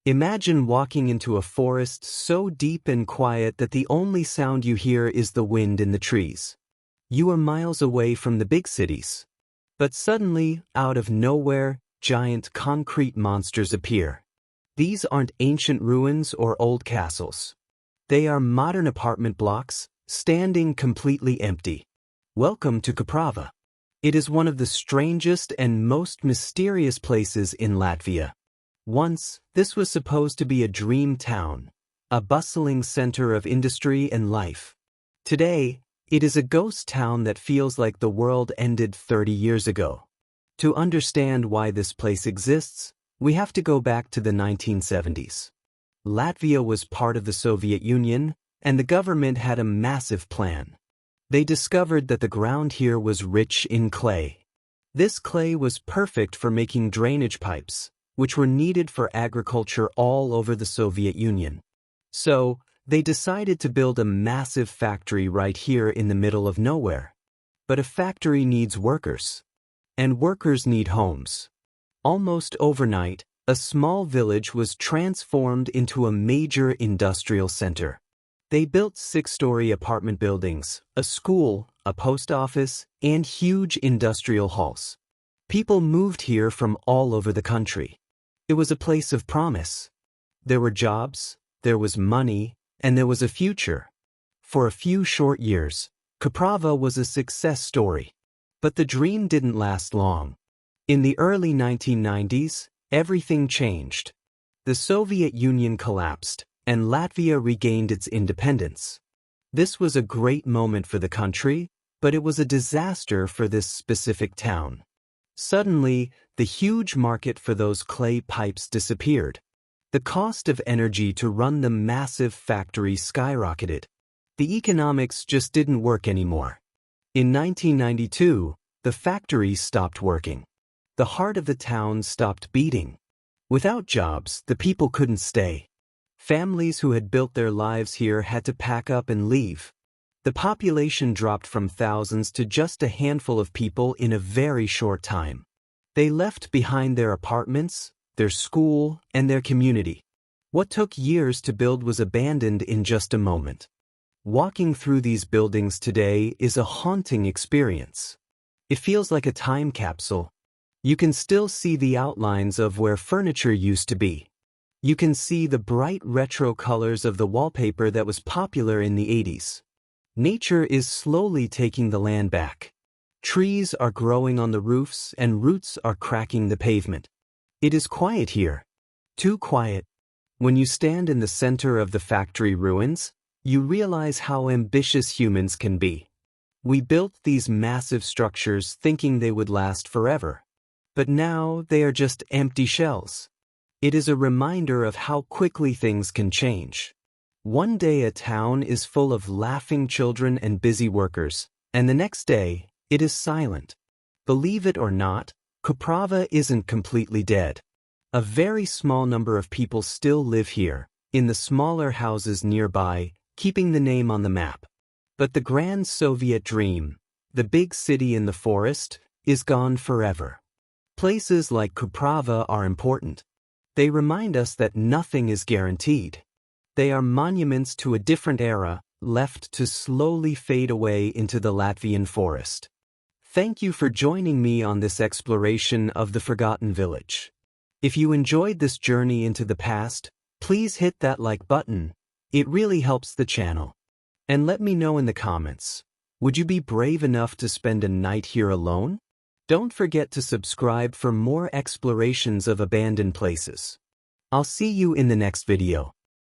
Imagine walking into a forest so deep and quiet that the only sound you hear is the wind in the trees. You are miles away from the big cities. But suddenly, out of nowhere, giant concrete monsters appear. These aren't ancient ruins or old castles. They are modern apartment blocks, standing completely empty. Welcome to Kuprava. It is one of the strangest and most mysterious places in Latvia. Once, this was supposed to be a dream town, a bustling center of industry and life. Today, it is a ghost town that feels like the world ended 30 years ago. To understand why this place exists, we have to go back to the 1970s. Latvia was part of the Soviet Union, and the government had a massive plan. They discovered that the ground here was rich in clay. This clay was perfect for making drainage pipes, which were needed for agriculture all over the Soviet Union. So, they decided to build a massive factory right here in the middle of nowhere. But a factory needs workers. And workers need homes. Almost overnight, a small village was transformed into a major industrial center. They built 6-story apartment buildings, a school, a post office, and huge industrial halls. People moved here from all over the country. It was a place of promise. There were jobs, there was money, and there was a future. For a few short years, Kuprava was a success story. But the dream didn't last long. In the early 1990s, everything changed. The Soviet Union collapsed, and Latvia regained its independence. This was a great moment for the country, but it was a disaster for this specific town. Suddenly, the huge market for those clay pipes disappeared. The cost of energy to run the massive factory skyrocketed. The economics just didn't work anymore. In 1992, the factory stopped working. The heart of the town stopped beating. Without jobs, the people couldn't stay. Families who had built their lives here had to pack up and leave. The population dropped from thousands to just a handful of people in a very short time. They left behind their apartments, their school, and their community. What took years to build was abandoned in just a moment. Walking through these buildings today is a haunting experience. It feels like a time capsule. You can still see the outlines of where furniture used to be. You can see the bright retro colors of the wallpaper that was popular in the 80s. Nature is slowly taking the land back. Trees are growing on the roofs and roots are cracking the pavement. It is quiet here. Too quiet. When you stand in the center of the factory ruins, you realize how ambitious humans can be. We built these massive structures thinking they would last forever. But now they are just empty shells. It is a reminder of how quickly things can change. One day a town is full of laughing children and busy workers, and the next day, it is silent. Believe it or not, Kuprava isn't completely dead. A very small number of people still live here, in the smaller houses nearby, keeping the name on the map. But the grand Soviet dream, the big city in the forest, is gone forever. Places like Kuprava are important. They remind us that nothing is guaranteed. They are monuments to a different era, left to slowly fade away into the Latvian forest. Thank you for joining me on this exploration of the forgotten village. If you enjoyed this journey into the past, please hit that like button. It really helps the channel. And let me know in the comments, would you be brave enough to spend a night here alone? Don't forget to subscribe for more explorations of abandoned places. I'll see you in the next video.